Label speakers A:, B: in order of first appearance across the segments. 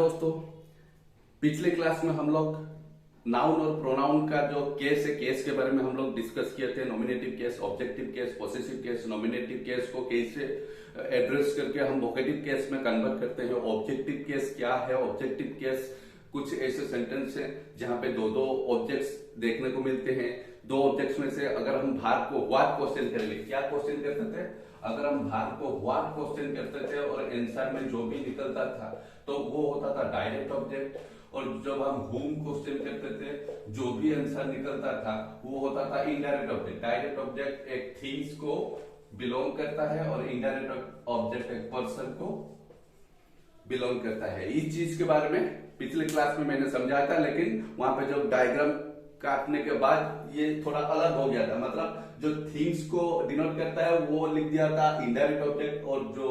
A: दोस्तों, पिछले क्लास में हम लोग नाउन और प्रोनाउन का जो केस है, केस के बारे में हम लोग डिस्कस किए थे। Nominative case, objective case, possessive case. Nominative case को कैसे एड्रेस करके हम वोकेटिव केस में कन्वर्ट करते हैं। ऑब्जेक्टिव केस क्या है? ऑब्जेक्टिव केस कुछ ऐसे सेंटेंस हैं जहां पे दो दो ऑब्जेक्ट्स देखने को मिलते हैं। दो ऑब्जेक्ट्स में से अगर हम भार को व्हाट क्वेश्चन करेंगे, क्या क्वेश्चन करते थे? अगर हम भार को व्हाट क्वेश्चन करते थे और आंसर में जो भी निकलता था तो वो होता था डायरेक्ट ऑब्जेक्ट, और जब हम हुम क्वेश्चन करते थे जो भी आंसर निकलता था वो होता था इनडायरेक्ट ऑब्जेक्ट। डायरेक्ट ऑब्जेक्ट एक थिंग्स को बिलोंग करता है और इनडायरेक्ट ऑब्जेक्ट एक पर्सन को बिलोंग करता है। इस चीज के बारे में पिछले क्लास में मैंने समझाया था, लेकिन वहां पे जब डायग्राम काटने के बाद ये थोड़ा अलग हो गया था। मतलब जो थिंग्स को डिनोट करता है वो लिख दिया था इनडायरेक्ट ऑब्जेक्ट, और जो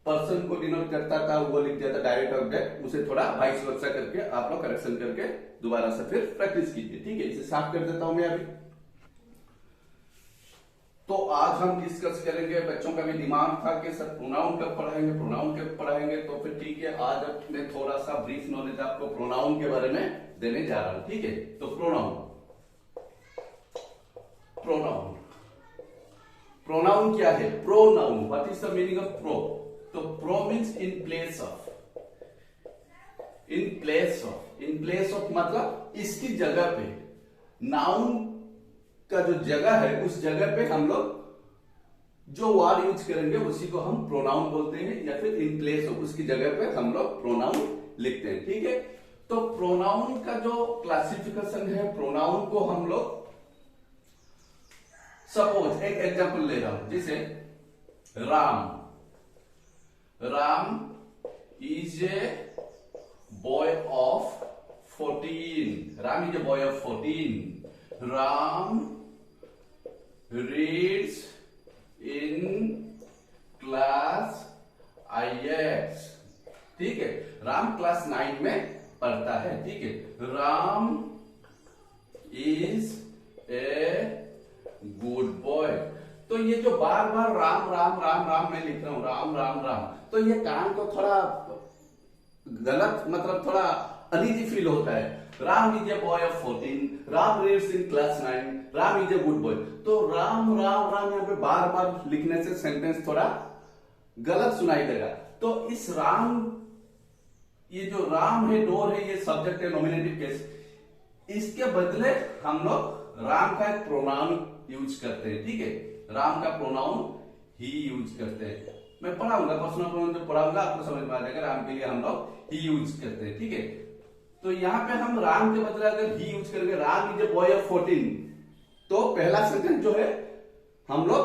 A: पर्सन को डिनोट करता था वो लिख दिया था डायरेक्ट ऑब्जेक्ट। उसे थोड़ा वाइस वर्सा करके आप लोग करेक्शन करके दोबारा से फिर प्रैक्टिस कीजिए। ठीक है, इसे साफ कर देता हूं मैं अभी। तो आज हम डिस्कस करेंगे, बच्चों का भी दिमाग था कि सर प्रोनाउन कब पढ़ाएंगे, तो फिर ठीक है, आज मैं थोड़ा सा ब्रीफ नॉलेज आपको प्रोनाउन के बारे में देने जा रहा हूं। ठीक है, तो प्रोनाउन क्या है? Pronoun, what is the meaning of pro? तो pro means in place of मतलब इसकी जगह पे। नाउन का जो जगह है उस जगह पे हम लोग जो वर्ड यूज करेंगे उसी को हम प्रोनाउन बोलते हैं, या फिर इन प्लेस ऑफ, उसकी जगह पे हम लोग प्रोनाउन लिखते हैं। ठीक है, तो प्रोनाउन का जो क्लासिफिकेशन है, प्रोनाउन को हम लोग सपोज एक एग्जांपल ले रहा हूं, जैसे Ram is a boy of 14। Ram is a boy of 14। Ram reads in class IX। ठीक है, राम क्लास 9 में पढ़ता है। ठीक है, Ram is a good boy. तो ये जो बार बार राम राम राम राम मैं लिख रहा हूं, राम राम राम, तो ये कान को थोड़ा गलत, मतलब थोड़ा अनईजी फील होता है। Ram is a boy of 14, Ram reads in class 9, Ram is a good boy. तो राम राम राम यहाँ पे बार बार लिखने से सेंटेंस थोड़ा गलत सुनाई देगा। तो इस राम, ये जो राम है, डोर है, ये सब्जेक्ट है, नॉमिनेटिव केस। इसके बदले हम लोग राम का एक प्रोनाउन यूज करते हैं। ठीक है, राम का प्रोनाउन ही यूज करते हैं। मैं पढ़ाऊंगा, पर्सनल प्रोनाउन जो पढ़ाऊंगा आपको समझ में आ जाएगा। राम के लिए हम लोग ही यूज करते हैं। ठीक है, तो यहां पे हम राम के बदले अगर ही यूज करेंगे, Ram is a boy of 14, तो पहला सेंटेंस जो है हम लोग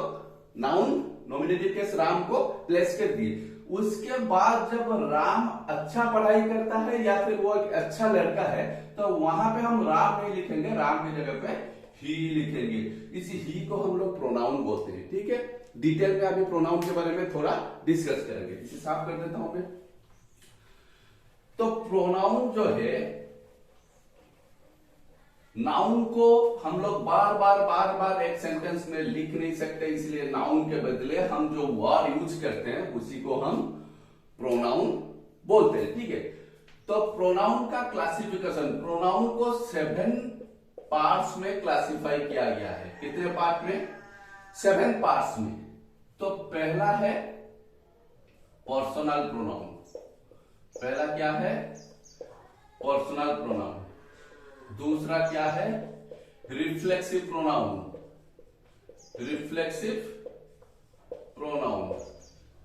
A: नाउन नॉमिनेटिव केस राम को प्लेस कर दिए। उसके बाद जब राम अच्छा पढ़ाई करता है या फिर वो एक अच्छा लड़का है, तो वहां पे हम राम नहीं लिखेंगे, राम की जगह पे ही लिखेंगे। इसी ही को हम लोग प्रोनाउन बोलते हैं। ठीक है, डिटेल में अभी प्रोनाउन के बारे में थोड़ा डिस्कस करेंगे। इसे साफ कर देता हूं मैं। तो प्रोनाउन जो है, नाउन को हम लोग बार बार एक सेंटेंस में लिख नहीं सकते, इसलिए नाउन के बदले हम जो वर्ड यूज करते हैं उसी को हम प्रोनाउन बोलते हैं। ठीक है, तो प्रोनाउन का क्लासिफिकेशन, प्रोनाउन को 7 पार्ट्स में क्लासिफाई किया गया है। कितने पार्ट में? 7 पार्ट्स में। तो पहला है पर्सनल प्रोनाउन। पहला क्या है? Personal pronoun. दूसरा क्या है? Reflexive pronoun.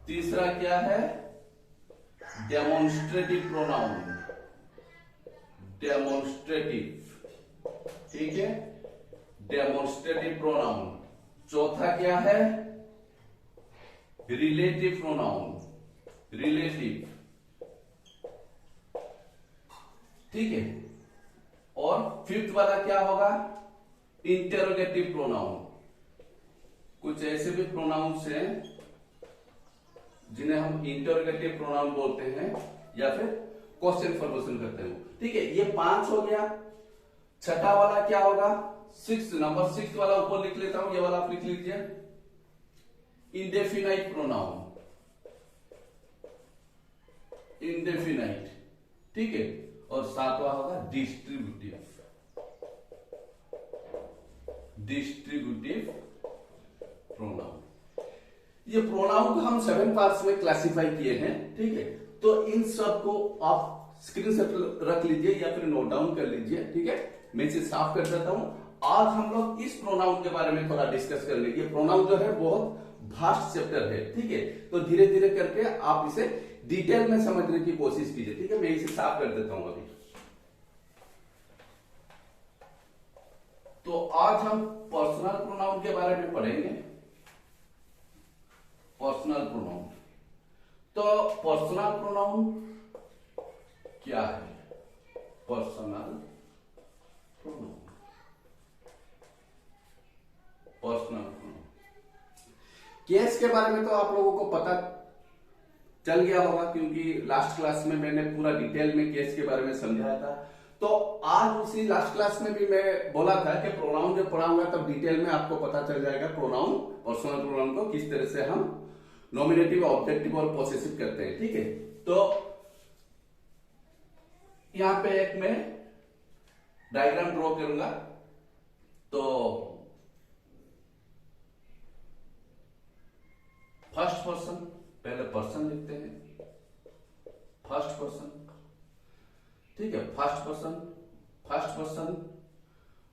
A: तीसरा क्या है? Demonstrative pronoun. ठीक है, डेमोन्स्ट्रेटिव प्रोनाउन। चौथा क्या है? Relative pronoun. ठीक है, और फिफ्थ वाला क्या होगा? Interrogative pronoun. कुछ ऐसे भी प्रोनाउंस हैं जिन्हें हम इंटेरोगेटिव प्रोनाउन बोलते हैं या फिर क्वेश्चन फॉर्मेशन करते हैं। ठीक है, ये 5 हो गया। छठा वाला क्या होगा? नंबर 6 वाला ऊपर लिख लेता हूं, ये वाला आप लिख लीजिए। इंडेफिनाइट प्रोनाउन, इंडेफिनाइट ठीक है, और सातवां होगा डिस्ट्रीब्यूटिव। Distributive pronoun. ये प्रोनाउन को हम 7 पार्ट्स में क्लासिफाई किए हैं, ठीक है। तो इन सब को आप स्क्रीनशॉट रख लीजिए या फिर नोट डाउन कर लीजिए, ठीक है। मैं इसे साफ कर देता हूं। आज हम लोग इस प्रोनाउन के बारे में थोड़ा डिस्कस कर लेंगे। प्रोनाउन जो है बहुत भास्ट चैप्टर है, ठीक है। तो धीरे धीरे करके आप इसे डिटेल में समझने की कोशिश कीजिए, ठीक है। मैं इसे साफ कर देता हूं अभी। तो आज हम पर्सनल प्रोनाउन के बारे में पढ़ेंगे। Personal pronoun. तो पर्सनल प्रोनाउन क्या है? Personal pronoun. Personal pronoun case के बारे में तो आप लोगों को पता चल गया होगा, क्योंकि लास्ट क्लास में मैंने पूरा डिटेल में केस के बारे में समझाया था। तो आज उसी लास्ट क्लास में भी मैं बोला था कि प्रोनाउन जब पढ़ाऊंगा तब डिटेल में आपको पता चल जाएगा प्रोनाउन, पर्सनल प्रोनाउन को किस तरह से हम नॉमिनेटिव, ऑब्जेक्टिव और पॉसेसिव करते हैं, ठीक है। तो यहां पे एक मैं डायग्राम ड्रॉ करूंगा। तो फर्स्ट पर्सन, पहले पर्सन लिखते हैं, फर्स्ट पर्सन, ठीक है। फर्स्ट पर्सन,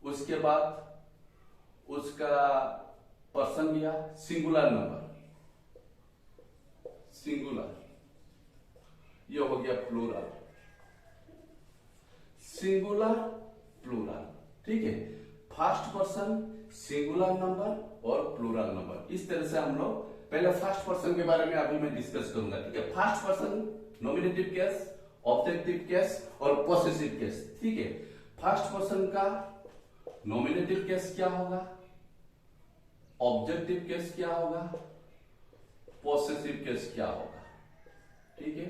A: उसके बाद उसका पर्सन लिया, सिंगुलर नंबर, सिंगुलर, ये हो गया प्लूरल, सिंगुलर प्लूरल, ठीक है। फर्स्ट पर्सन, सिंगुलर नंबर और प्लूरल नंबर, इस तरह से हम लोग पहले फर्स्ट पर्सन के बारे में अभी मैं डिस्कस करूंगा, ठीक है। First person nominative case, objective case और पॉसेसिव केस, ठीक है। फर्स्ट पर्सन का नॉमिनेटिव केस क्या होगा, ऑब्जेक्टिव केस क्या होगा, पॉसेसिव केस क्या होगा, ठीक है।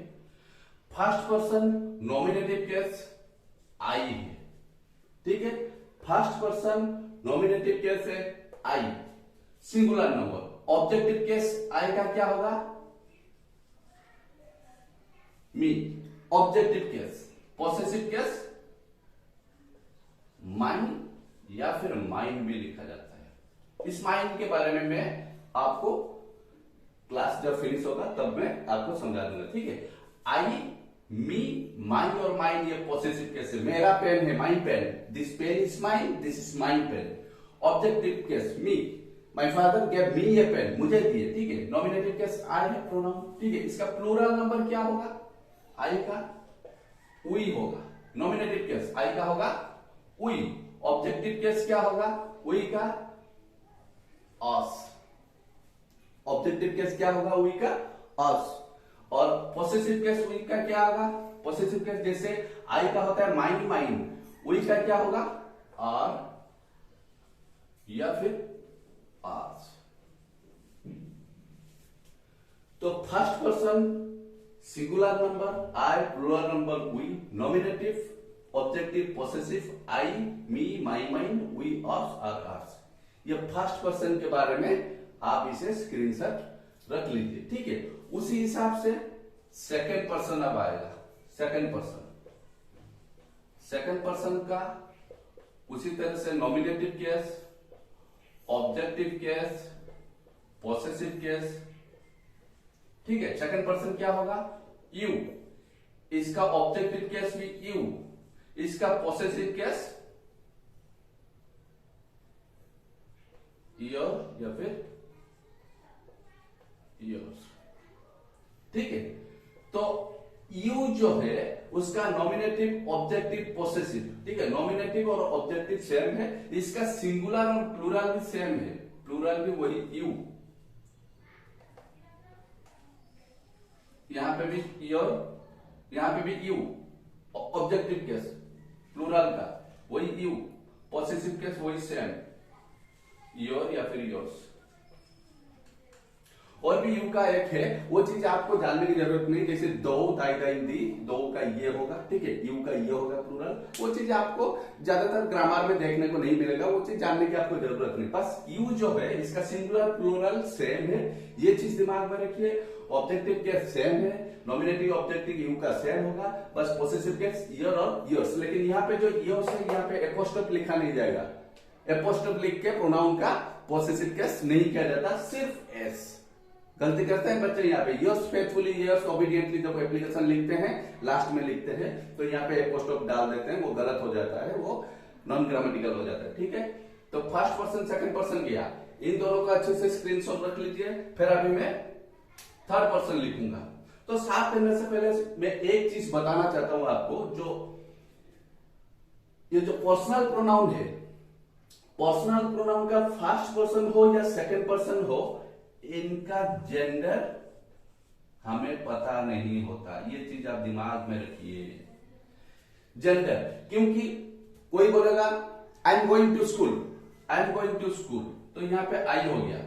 A: First person nominative case I है, ठीक है। फर्स्ट पर्सन नॉमिनेटिव केस है I, singular number. Objective case I का क्या होगा, me. Objective case, possessive case mine या फिर माइन भी लिखा जाता है। इस माइन के बारे में मैं आपको क्लास जब फिनिश होगा तब मैं आपको समझा दूंगा, ठीक है। आई, मी, माइन और माइन ये पॉसेसिव केस है। मेरा पेन है, mine pen, this pen is mine, this is mine pen. Objective case me, my father gave me ये पेन, मुझे दिए, ठीक है। नॉमिनेटिव केस आई है प्रोनाउन, ठीक है। इसका प्लूरल नंबर क्या होगा, आई का उई होगा। नॉमिनेटिव केस आई का होगा उई, ऑब्जेक्टिव केस क्या होगा, उई का अस। ऑब्जेक्टिव केस क्या होगा, उई का अस। और पॉसेसिव केस उई का क्या होगा, पॉसेसिव केस जैसे आई का होता है माइन माइन, उई का क्या होगा, आर या फिर आर्स। तो first person singular number I, plural number we, nominative, objective, possessive I, me, my, mine, we, us, our, ours. ये फर्स्ट पर्सन के बारे में आप इसे स्क्रीनशॉट रख लीजिए, ठीक है। उसी हिसाब से सेकंड पर्सन अब आएगा। सेकंड पर्सन का उसी तरह से nominative case, objective case, possessive case, ठीक है। सेकंड पर्सन क्या होगा, यू। इसका ऑब्जेक्टिव केस भी यू, इसका पॉसेसिव केस योर या फिर योर्स, ठीक है। तो यू जो है उसका नॉमिनेटिव, ऑब्जेक्टिव, पॉसेसिव, ठीक है। नॉमिनेटिव और ऑब्जेक्टिव सेम है, इसका सिंगुलर और प्लूरल भी सेम है, प्लूरल भी वही यू। यहां पे भी योर, यहां पे भी यू। ऑब्जेक्टिव केस प्लूरल का वही यू, पॉसेसिव केस वही सेम, योर या फिर योर्स। और भी यू का एक है, वो चीज आपको जानने की जरूरत नहीं, जैसे दो, दाई, दाई, दी, दो का ये होगा, ठीक है। यू का ये होगा प्लूरल, वो चीज आपको ज्यादातर ग्रामर में देखने को नहीं मिलेगा, वो चीज जानने की आपको जरूरत नहीं। बस यू जो है इसका सिंगुलर प्लूरल सेम है, ये चीज दिमाग में रखिए। ऑब्जेक्टिव केस सेम है, नॉमिनेटिव ऑब्जेक्टिव यू का सेम होगा, बस पोसेसिव केस योर और योर्स। लेकिन यहाँ पे जो योर्स है यहाँ पे एपोस्ट्रोफ लिखा नहीं जाएगा, एपोस्ट्रोफ लिख के प्रोनाउन का पोसेसिव केस नहीं किया जाता, सिर्फ एस। गलती करते हैं बच्चे यहाँ पे, योर्स फेथफुली, योर्स ओबीडियंटली जब एप्लीकेशन लिखते हैं लास्ट में लिखते हैं तो यहाँ पे एपोस्ट्रोफ डाल देते हैं, वो गलत हो जाता है, वो नॉन ग्रामेटिकल हो जाता है। ठीक है, तो फर्स्ट पर्सन सेकंड पर्सन किया, इन दोनों का अच्छे से स्क्रीनशॉट रख लीजिए। फिर अभी मैं थर्ड पर्सन लिखूंगा। तो साथ करने से पहले मैं एक चीज बताना चाहता हूं आपको, जो ये जो पर्सनल प्रोनाउन है, पर्सनल प्रोनाउन का फर्स्ट पर्सन हो या सेकंड पर्सन हो, इनका जेंडर हमें पता नहीं होता, ये चीज आप दिमाग में रखिए। जेंडर, क्योंकि कोई बोलेगा I am going to school, I am going to school, तो यहां पे आई हो गया,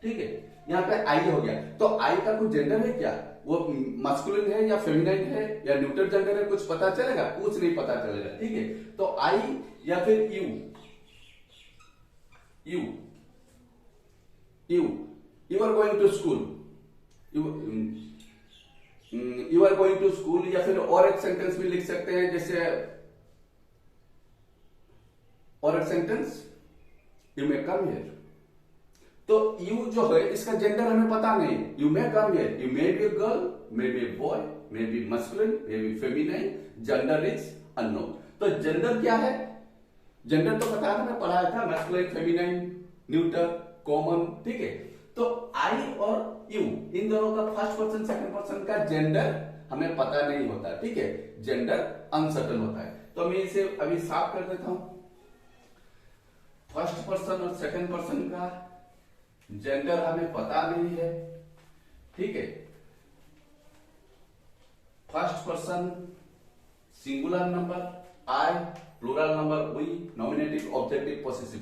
A: ठीक है, यहां पे आई हो गया, तो आई का कुछ जेंडर है क्या, वो मस्कुलिन है या फेमिनाइन है या न्यूट्रल जेंडर है, कुछ पता चलेगा? कुछ नहीं पता चलेगा। ठीक है, तो आई या फिर you, you you are going to school, you are going to school, या फिर और एक सेंटेंस भी लिख सकते हैं, जैसे और एक sentence, you may come here. तो यू जो है इसका जेंडर हमें पता नहीं, you may come here, you may be girl, may be boy, may be masculine, may be feminine, gender is unknown. तो जेंडर क्या है? जेंडर तो पता है, मैं पढ़ाया था, मस्कुलिन, फेमिनाइन, न्यूट्रल, कॉमन। ठीक है, तो आई और यू, इन दोनों का फर्स्ट पर्सन सेकंड पर्सन का जेंडर हमें पता नहीं होता। ठीक है, जेंडर अनसर्टन होता है। तो मैं इसे अभी साफ कर देता हूं। फर्स्ट पर्सन और सेकंड पर्सन का जेंडर हमें पता नहीं है। ठीक है, first person singular number I, plural number we, nominative objective possessive,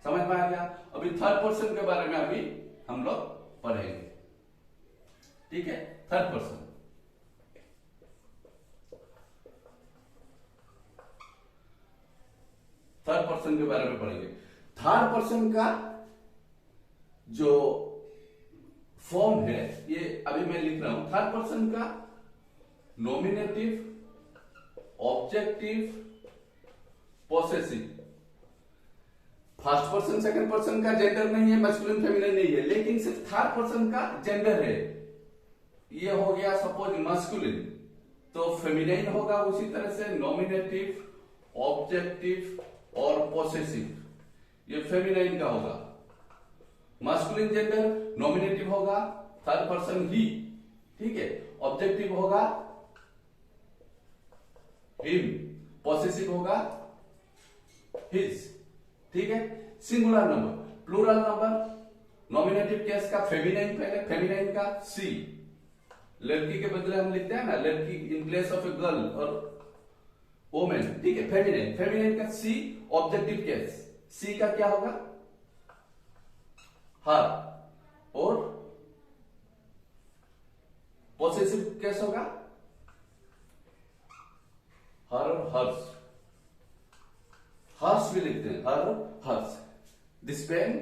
A: समझ में आ गया। अभी थर्ड पर्सन के बारे में अभी हम लोग पढ़ेंगे। ठीक है, थर्ड पर्सन, थर्ड पर्सन के बारे में पढ़ेंगे। थर्ड पर्सन का जो फॉर्म है, ये अभी मैं लिख रहा हूं। थर्ड पर्सन का nominative, objective, possessive. First person second person का जेंडर नहीं है, मैस्कुलिन फेमिनिन नहीं है, लेकिन सिर्फ थर्ड पर्सन का जेंडर है। ये हो गया सपोज मस्कुलिन, तो फेमिनिन होगा उसी तरह से नॉमिनेटिव, ऑब्जेक्टिव और पोसेसिव, ये फेमिनिन का होगा। मस्कुलिन जेंडर नॉमिनेटिव होगा, थर्ड पर्सन ही। ठीक है, ऑब्जेक्टिव होगा हिम, पोसेसिव होगा हिज। ठीक है, singular number, plural number, nominative case का फेमिनाइन, पहले फेमिनाइन का सी, लड़की के बदले हम लिखते हैं ना, लड़की इन प्लेस ऑफ ए गर्ल और वोमेन। ठीक है, फेमिनाइन, फेमिनाइन का सी, ऑब्जेक्टिव केस सी का क्या होगा, हर, और पोसेसिव केस होगा हर और हर्ष, हर्ष भी लिखते हैं, her hers. This pen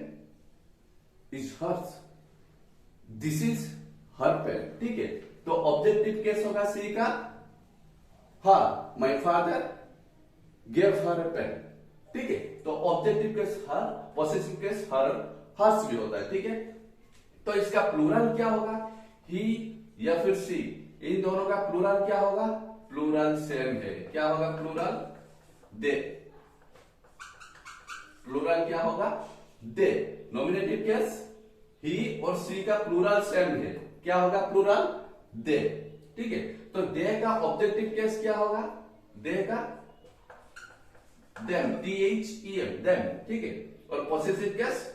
A: is hers, this is her pen. ठीक है, तो ऑब्जेक्टिव केस होगा सी का her, my father give her a pen. ठीक है, तो objective case her, possessive case her, hers भी होता है। ठीक है, तो इसका प्लूरल क्या होगा, ही या फिर सी, इन दोनों का प्लूरल क्या होगा, प्लूरल सेम है। क्या होगा प्लूरल, दे। प्लूरल क्या होगा, दे। नॉमिनेटिव केस ही और सी का प्लूरल सेम है, क्या होगा प्लूरल, दे। ठीक है, तो दे का ऑब्जेक्टिव केस क्या होगा, दे का देम, THEM, देम। ठीक है, और पोसेसिव केस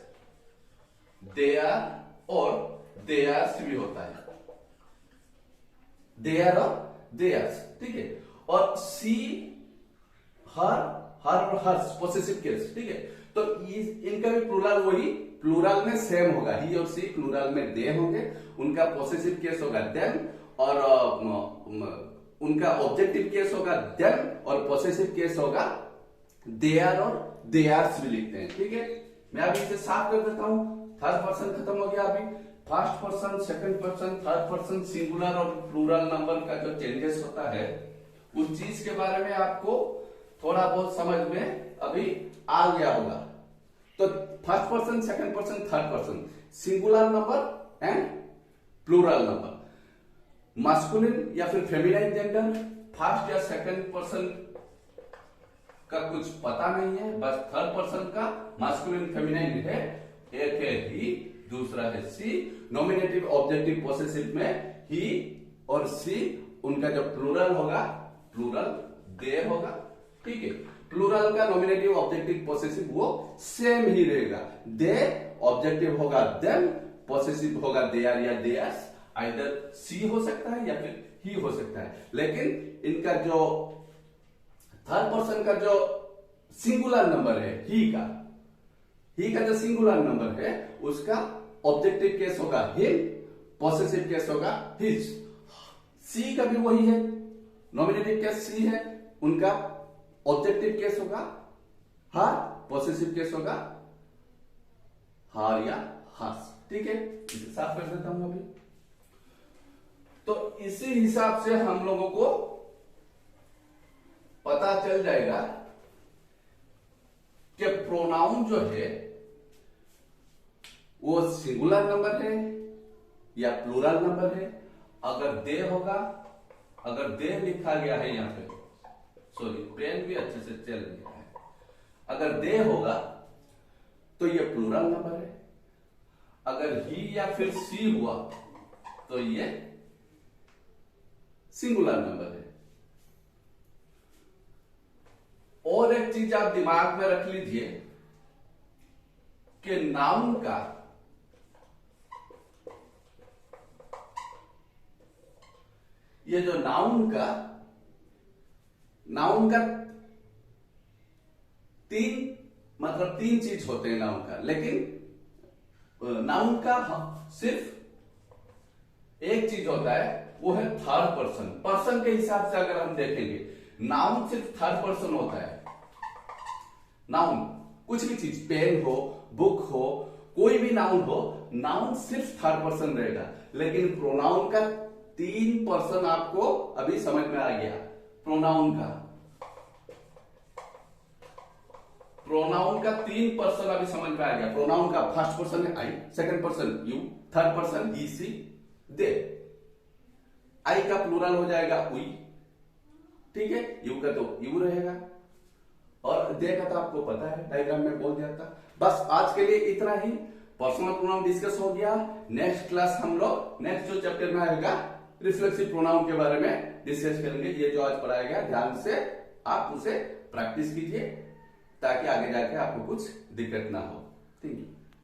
A: दे आर और देयर्स भी होता है, देयर और देयर्स। ठीक है, और सी हर, हर और हर्ष, पोसेसिव केस। ठीक है, तो इनका भी प्लूरल वही, प्लूरल में सेम होगा, ही और सी प्लूरल में दे होंगे, उनका पोसेसिव केस होगा देम, और उनका ऑब्जेक्टिव केस होगा देम, और पोसेसिव केस होगा देयर और देयर्स भी लिखते हैं। ठीक है, मैं अभी इसे साफ कर देता हूं। थर्ड पर्सन खत्म हो गया। अभी first person, second person, third person, singular और प्लूरल नंबर का जो चेंजेस होता है उस चीज के बारे में आपको थोड़ा बहुत समझ में अभी आ गया होगा। तो first person, second person, third person, singular number and plural number, masculine या फिर फेमिनाइन जेंडर, फर्स्ट या सेकंड पर्सन का कुछ पता नहीं है, बस थर्ड पर्सन का मास्कुलिन फेमिनाइन है, एक है ही, दूसरा है सी। नॉमिनेटिव ऑब्जेक्टिव पोसेसिव में ही और सी, उनका जो प्लूरल होगा प्लूरल दे होगा, ठीक है। प्लूरल का नॉमिनेटिव ऑब्जेक्टिव पोसेसिव वो सेम ही रहेगा, दे ऑब्जेक्टिव होगा देम, पोसेसिव होगा देयर या देयर्स, आइदर सी हो सकता है या फिर ही हो सकता है। लेकिन इनका जो थर्ड पर्सन का जो सिंगुलर नंबर है ही का जो सिंगुलर नंबर है उसका ऑब्जेक्टिव केस होगा हिम, पॉसेसिव केस होगा हिज। सी का भी वही है, नॉमिनेटिव केस सी है, उनका ऑब्जेक्टिव केस होगा हर, पॉसेसिव केस होगा हार या हर्ष, ठीक है। इसे साफ कर देता हूं अभी। तो इसी हिसाब से हम लोगों को पता चल जाएगा कि प्रोनाउन जो है वो सिंगुलर नंबर है या प्लूरल नंबर है। अगर दे होगा, अगर दे लिखा गया है यहां पे, सॉरी पेन भी अच्छे से चल गया है, अगर दे होगा तो ये प्लूरल नंबर है, अगर ही या फिर सी हुआ तो ये सिंगुलर नंबर है। और एक चीज आप दिमाग में रख लीजिए कि नाउन का ये जो नाउन का तीन चीज होते हैं नाउन का, लेकिन नाउन का सिर्फ एक चीज होता है, वो है थर्ड पर्सन। पर्सन के हिसाब से अगर हम देखेंगे नाउन सिर्फ थर्ड पर्सन होता है। नाउन कुछ भी चीज, पेन हो, बुक हो, कोई भी नाउन हो, नाउन सिर्फ थर्ड पर्सन रहेगा। लेकिन प्रोनाउन का तीन पर्सन आपको अभी समझ में आ गया। प्रोनाउन का तीन पर्सन अभी समझ में आ गया। प्रोनाउन का फर्स्ट पर्सन है I, second person you, third person he, she, they. I का प्लूरल हो जाएगा उई, ठीक है। यू का तो यू रहेगा, और दे का तो आपको पता है, डायग्राम में बोल दिया था। बस आज के लिए इतना ही। पर्सनल प्रोनाउन डिस्कस हो गया। नेक्स्ट क्लास हम लोग नेक्स्ट जो चैप्टर में आएगा रिफ्लेक्सिव प्रोनाउन के बारे में डिस्कस करेंगे। ये जो आज पढ़ाया गया ध्यान से आप उसे प्रैक्टिस कीजिए ताकि आगे जाके आपको कुछ दिक्कत ना हो। Thank you.